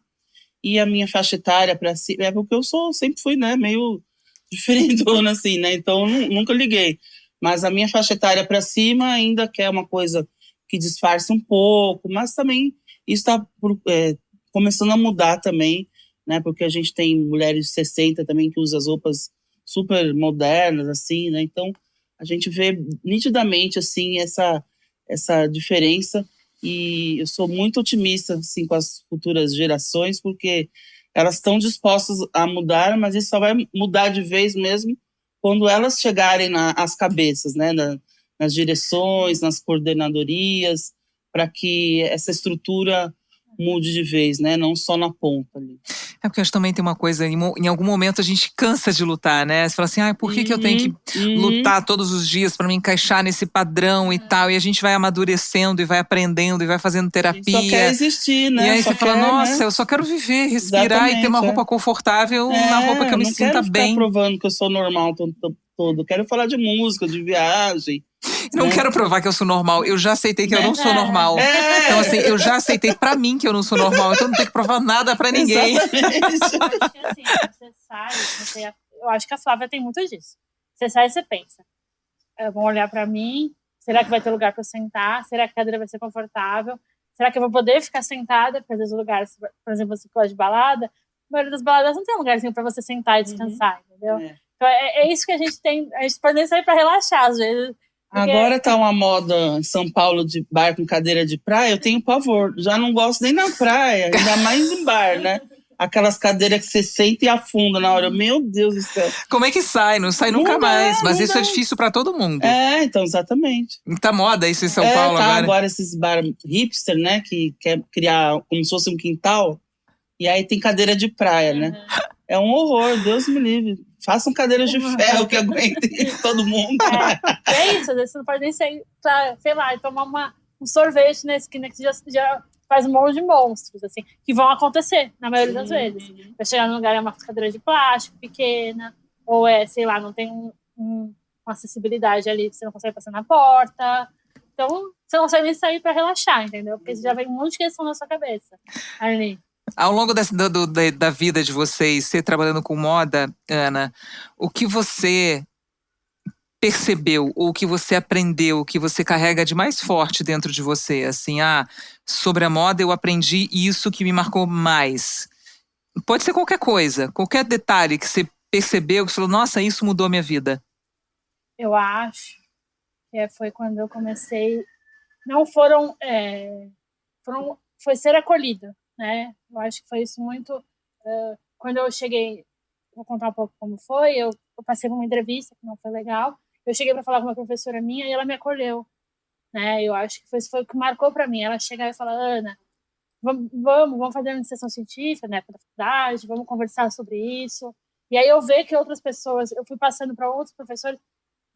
E a minha faixa etária para cima, porque eu sempre fui, né, meio diferentona, assim, né, então nunca liguei. Mas a minha faixa etária para cima ainda quer uma coisa que disfarce um pouco, mas também isso está começando a mudar também, né, porque a gente tem mulheres de 60 também que usam as roupas super modernas, assim, né, então a gente vê nitidamente, assim, essa diferença. E eu sou muito otimista, assim, com as futuras gerações, porque elas estão dispostas a mudar, mas isso só vai mudar de vez mesmo quando elas chegarem às cabeças, né, nas direções, nas coordenadorias, para que essa estrutura mude de vez, né, não só na ponta ali. Porque acho que também tem uma coisa, em algum momento a gente cansa de lutar, né? Você fala assim, por que eu tenho que lutar todos os dias para me encaixar nesse padrão e tal? E a gente vai amadurecendo e vai aprendendo e vai fazendo terapia. Só quer existir, né? E aí só você fala, nossa, né? eu só quero viver, respirar e ter uma roupa confortável, na roupa que eu me sinta bem. Não quero ficar provando que eu sou normal todo. Quero falar de música, de viagem. Não quero provar que eu sou normal. Eu já aceitei que eu não sou normal. Então, assim, eu já aceitei pra mim que eu não sou normal. Então, não tenho que provar nada pra ninguém. Exatamente. Eu acho que assim, você sai, eu acho que a Flávia tem muito disso. Você sai e você pensa, vão olhar pra mim, será que vai ter lugar pra eu sentar? Será que a cadeira vai ser confortável? Será que eu vou poder ficar sentada? Porque às vezes os lugares, por exemplo, você gosta de balada, a maioria das baladas não tem um lugarzinho pra você sentar e descansar, entendeu? Então, é isso que a gente tem. A gente pode nem sair pra relaxar, às vezes. Porque... Agora tá uma moda em São Paulo de bar com cadeira de praia, eu tenho pavor. Já não gosto nem na praia, ainda mais em bar, né? Aquelas cadeiras que você senta e afunda na hora. Meu Deus do céu. Como é que sai? Não sai nunca mais. Mas isso é difícil pra todo mundo. Então, exatamente. Tá moda isso em São Paulo agora? Agora esses bar hipster, né? Que quer criar como se fosse um quintal. E aí tem cadeira de praia, né? É um horror, Deus me livre. Façam cadeiras de ferro que aguentem todo mundo. É isso, você não pode nem sair pra, sei lá, tomar um sorvete na esquina que já faz um monte de monstros, assim, que vão acontecer, na maioria das vezes. Vai chegar num lugar, é uma cadeira de plástico pequena, ou sei lá, não tem uma acessibilidade ali, você não consegue passar na porta. Então, você não consegue nem sair pra relaxar, entendeu? Porque já vem um monte de questão na sua cabeça ali. Ao longo da vida de vocês, você trabalhando com moda, Ana, o que você percebeu, ou o que você aprendeu, o que você carrega de mais forte dentro de você? Assim, sobre a moda eu aprendi isso que me marcou mais. Pode ser qualquer coisa, qualquer detalhe que você percebeu, que você falou, nossa, isso mudou a minha vida? Eu acho que foi quando eu comecei. Não foram. Foi ser acolhida, né? Eu acho que foi isso muito. Quando eu cheguei, vou contar um pouco como foi. Eu passei por uma entrevista que não foi legal. Eu cheguei para falar com uma professora minha e ela me acolheu, né? Eu acho que foi o que marcou para mim. Ela chegar e falar, Ana, vamos fazer uma iniciação científica, né, para a faculdade, vamos conversar sobre isso. E aí eu vejo que outras pessoas, eu fui passando para outros professores,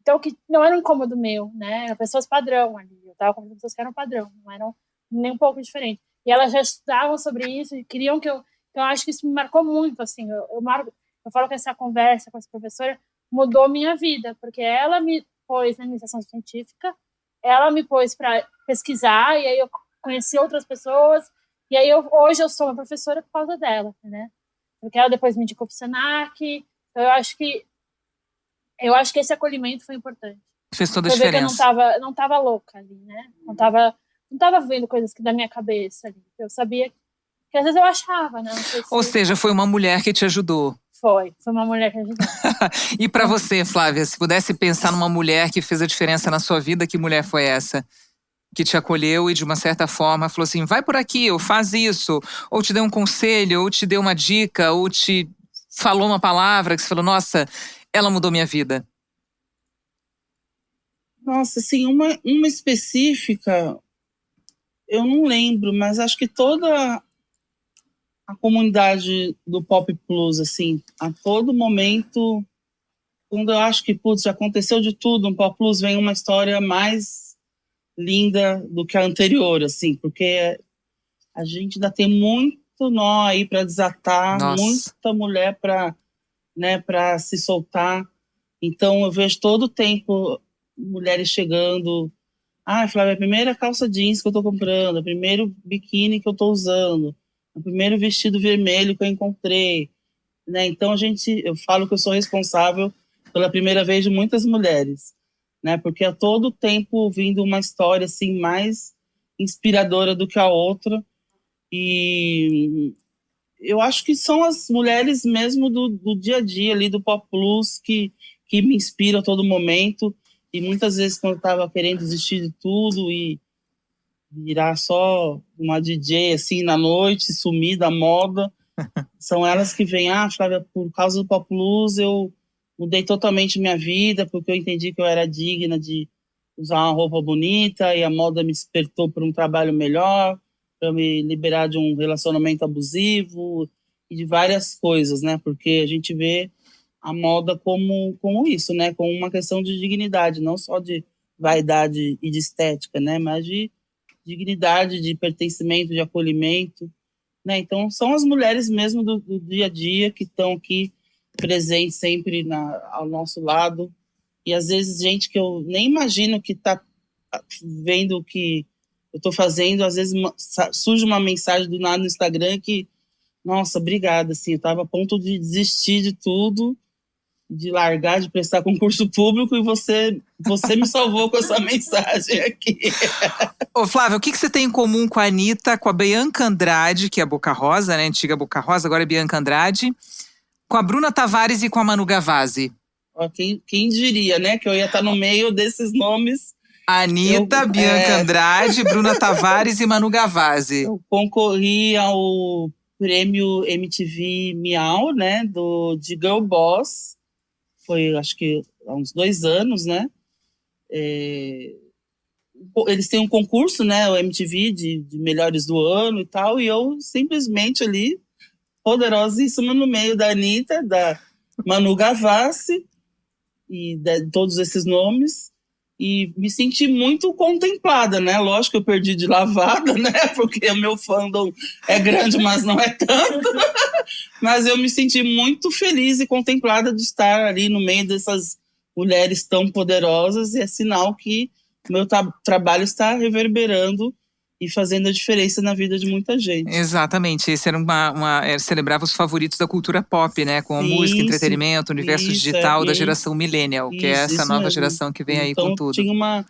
então que não era um incômodo meu, né, eram pessoas padrão ali. Eu estava com pessoas que eram padrão, não eram nem um pouco diferentes. E elas já estudavam sobre isso e queriam que eu. Então, eu acho que isso me marcou muito, assim. Eu falo que essa conversa com essa professora mudou minha vida, porque ela me pôs na iniciação científica, ela me pôs para pesquisar, e aí eu conheci outras pessoas, e aí hoje eu sou uma professora por causa dela, né? Porque ela depois me indicou para o Senac. Então, eu acho que esse acolhimento foi importante. Fez toda a diferença. Que eu não tava louca ali, né? Não tava vendo coisas que da minha cabeça ali. Eu sabia que às vezes eu achava, né? Não sei Ou seja, foi uma mulher que te ajudou. Foi uma mulher que ajudou. E para você, Flávia, se pudesse pensar numa mulher que fez a diferença na sua vida, que mulher foi essa? Que te acolheu e de uma certa forma falou assim, vai por aqui, ou faz isso, ou te deu um conselho, ou te deu uma dica, ou te falou uma palavra que você falou, nossa, ela mudou minha vida. Nossa, assim, uma específica, eu não lembro, mas acho que toda a comunidade do Pop Plus, assim, a todo momento, quando eu acho que, putz, já aconteceu de tudo, no Pop Plus vem uma história mais linda do que a anterior, assim, porque a gente ainda tem muito nó aí para desatar, Nossa. Muita mulher para se soltar. Então eu vejo todo o tempo mulheres chegando, Flávia, a primeira calça jeans que eu tô comprando, o primeiro biquíni que eu tô usando, o primeiro vestido vermelho que eu encontrei, né? Então eu falo que eu sou responsável pela primeira vez de muitas mulheres, né? Porque a todo tempo vindo uma história assim mais inspiradora do que a outra, e eu acho que são as mulheres mesmo do dia a dia ali do Pop Plus que me inspiram a todo momento. E muitas vezes quando eu estava querendo desistir de tudo e virar só uma DJ assim na noite, sumir da moda, são elas que vêm, Flávia, por causa do Pop Plus eu mudei totalmente minha vida, porque eu entendi que eu era digna de usar uma roupa bonita e a moda me despertou para um trabalho melhor, para me liberar de um relacionamento abusivo e de várias coisas, né? Porque a gente vê a moda como isso, né? Como uma questão de dignidade, não só de vaidade e de estética, né? Mas de dignidade, de pertencimento, de acolhimento, né? Então, são as mulheres mesmo do dia a dia que estão aqui presentes sempre ao nosso lado. E, às vezes, gente que eu nem imagino que está vendo o que eu estou fazendo, às vezes surge uma mensagem do nada no Instagram que, nossa, obrigada, assim, eu estava a ponto de desistir de tudo, de largar, de prestar concurso público, e você me salvou com essa mensagem aqui. Ô, Flávia, o que você tem em comum com a Anitta, com a Bianca Andrade, que é a Boca Rosa, né? Antiga Boca Rosa, agora é Bianca Andrade, com a Bruna Tavares e com a Manu Gavassi? Ó, quem diria, né? Que eu ia estar no meio desses nomes. Anitta, Bianca Andrade, Bruna Tavares e Manu Gavassi. Eu concorri ao prêmio MTV Miau, né? De Girl Boss. Foi, acho que, há uns 2 anos, né? Eles têm um concurso, né? O MTV de melhores do ano e tal. E eu simplesmente ali, poderosíssima no meio da Anitta, da Manu Gavassi e de todos esses nomes. E me senti muito contemplada, né? Lógico que eu perdi de lavada, né? Porque o meu fandom é grande, mas não é tanto. Mas eu me senti muito feliz e contemplada de estar ali no meio dessas mulheres tão poderosas. E é sinal que o meu trabalho está reverberando e fazendo a diferença na vida de muita gente. Exatamente. Esse era celebrava os favoritos da cultura pop, né? Com a música, entretenimento, universo digital da geração millennial, que é essa nova mesmo. Geração que vem aí com tudo. Tinha uma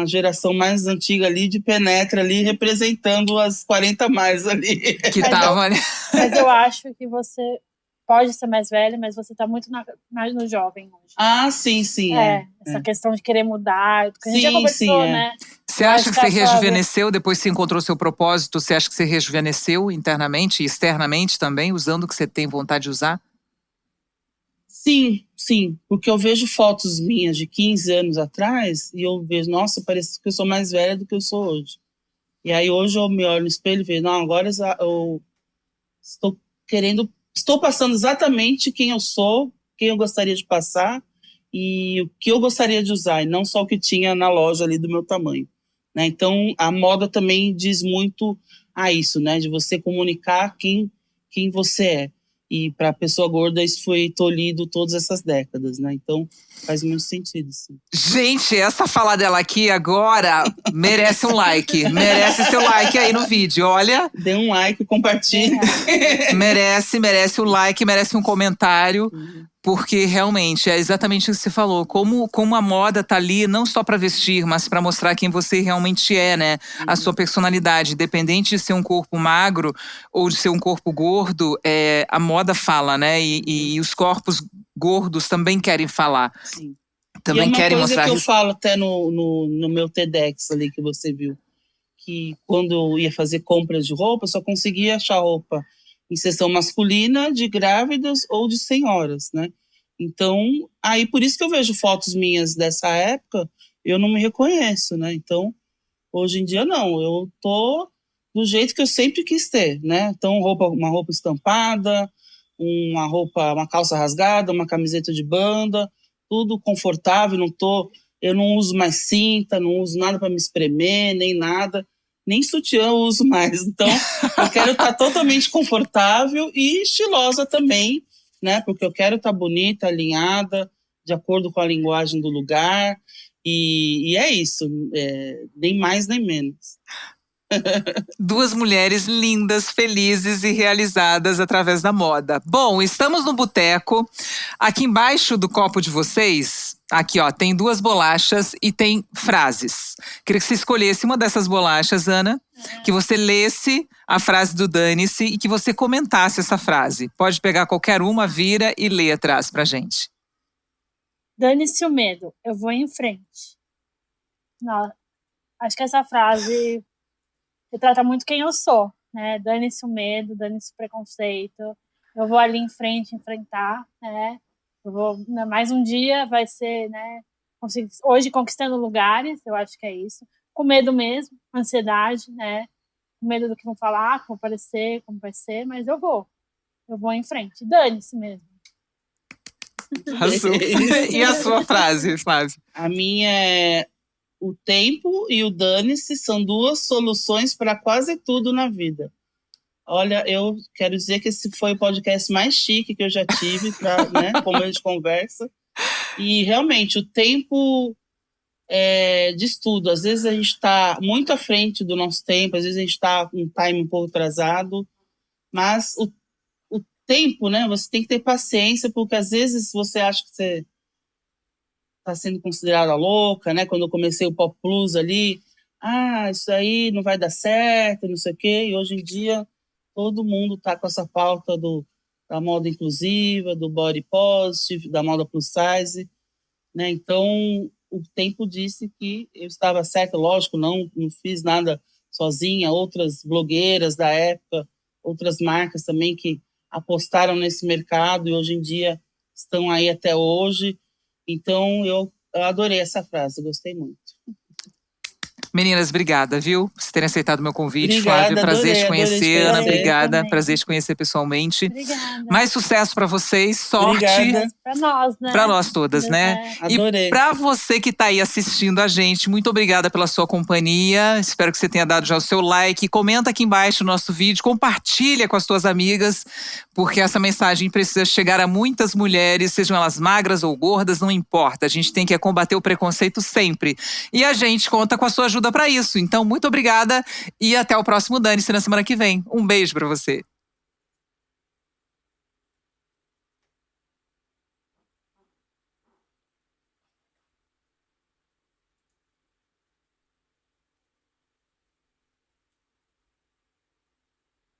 geração mais antiga ali, de penetra ali, representando as 40 mais ali. Que estavam ali. Mas eu acho que você pode ser mais velha, mas você tá muito no jovem hoje. Ah, sim. Essa questão de querer mudar, que a gente já conversou, né? Você acha que você rejuvenesceu depois que você encontrou seu propósito? Você acha que você rejuvenesceu internamente e externamente também, usando o que você tem vontade de usar? Sim. Porque eu vejo fotos minhas de 15 anos atrás e eu vejo, nossa, parece que eu sou mais velha do que eu sou hoje. E aí hoje eu me olho no espelho e vejo, não, agora eu estou passando exatamente quem eu sou, quem eu gostaria de passar e o que eu gostaria de usar, e não só o que tinha na loja ali do meu tamanho, né? Então, a moda também diz muito a isso, né? De você comunicar quem você é. E para a pessoa gorda isso foi tolhido todas essas décadas, né? Então faz muito sentido, sim. Gente, essa fala dela aqui agora merece um like. Merece seu like aí no vídeo, olha. Dê um like, compartilhe. Merece um like, merece um comentário. Porque realmente é exatamente o que você falou. Como a moda tá ali não só para vestir, mas para mostrar quem você realmente é, né? A sua personalidade. Independente de ser um corpo magro ou de ser um corpo gordo, a moda fala, né? E os corpos gordos também querem falar. Sim. Também querem mostrar. E uma coisa que eu falo até no meu TEDx ali que você viu. Que quando eu ia fazer compras de roupa, eu só conseguia achar roupa em seção masculina, de grávidas ou de senhoras, né? Então, aí por isso que eu vejo fotos minhas dessa época, eu não me reconheço, né? Então, hoje em dia não, eu tô do jeito que eu sempre quis ter, né? Então, uma roupa estampada, uma calça rasgada, uma camiseta de banda, tudo confortável, eu não uso mais cinta, não uso nada para me espremer, nem nada. Nem sutiã eu uso mais. Então, eu quero estar totalmente confortável e estilosa também, né? Porque eu quero estar bonita, alinhada, de acordo com a linguagem do lugar. E é isso. Nem mais, nem menos. Duas mulheres lindas, felizes e realizadas através da moda. Bom, estamos no boteco. Aqui embaixo do copo de vocês, aqui ó, tem 2 bolachas e tem frases. Queria que você escolhesse uma dessas bolachas, Ana, que você lesse a frase do Dane-se e que você comentasse essa frase. Pode pegar qualquer uma, vira e lê atrás pra gente. Dane-se o medo, eu vou em frente. Não, acho que essa frase retrata muito quem eu sou, né? Dane-se o medo, dane-se o preconceito. Eu vou ali em frente enfrentar, né? Eu vou, mais um dia vai ser, né? Hoje conquistando lugares, eu acho que é isso. Com medo mesmo, ansiedade, né? Com medo do que vão falar, como parecer, como vai ser, mas eu vou em frente. Dane-se mesmo. Arrasou. E a sua frase, Flávia? A minha é: o tempo e o dane-se são 2 soluções para quase tudo na vida. Olha, eu quero dizer que esse foi o podcast mais chique que eu já tive, né, como a gente conversa. E realmente, o tempo diz tudo. Às vezes a gente está muito à frente do nosso tempo, às vezes a gente está com um time um pouco atrasado, mas o tempo, né, você tem que ter paciência, porque às vezes você acha que você está sendo considerada louca, né? Quando eu comecei o Pop Plus ali, isso aí não vai dar certo, não sei o quê. E hoje em dia todo mundo está com essa pauta da moda inclusiva, do body positive, da moda plus size, né? Então o tempo disse que eu estava certa. Lógico, não fiz nada sozinha. Outras blogueiras da época, outras marcas também que apostaram nesse mercado e hoje em dia estão aí até hoje. Então, eu adorei essa frase, gostei muito. Meninas, obrigada, viu? Por terem aceitado o meu convite, Obrigada, Flávia. Prazer te conhecer, Ana. Obrigada. Também. Prazer te conhecer pessoalmente. Obrigada. Mais sucesso pra vocês, sorte. Obrigada. Pra nós, né? Pra nós todas, né? Adorei. E pra você que tá aí assistindo a gente, muito obrigada pela sua companhia. Espero que você tenha dado já o seu like. Comenta aqui embaixo o nosso vídeo, compartilha com as suas amigas, porque essa mensagem precisa chegar a muitas mulheres, sejam elas magras ou gordas, não importa. A gente tem que combater o preconceito sempre. E a gente conta com a sua ajuda pra isso. Então, muito obrigada e até o próximo Dane-se na semana que vem. Um beijo pra você.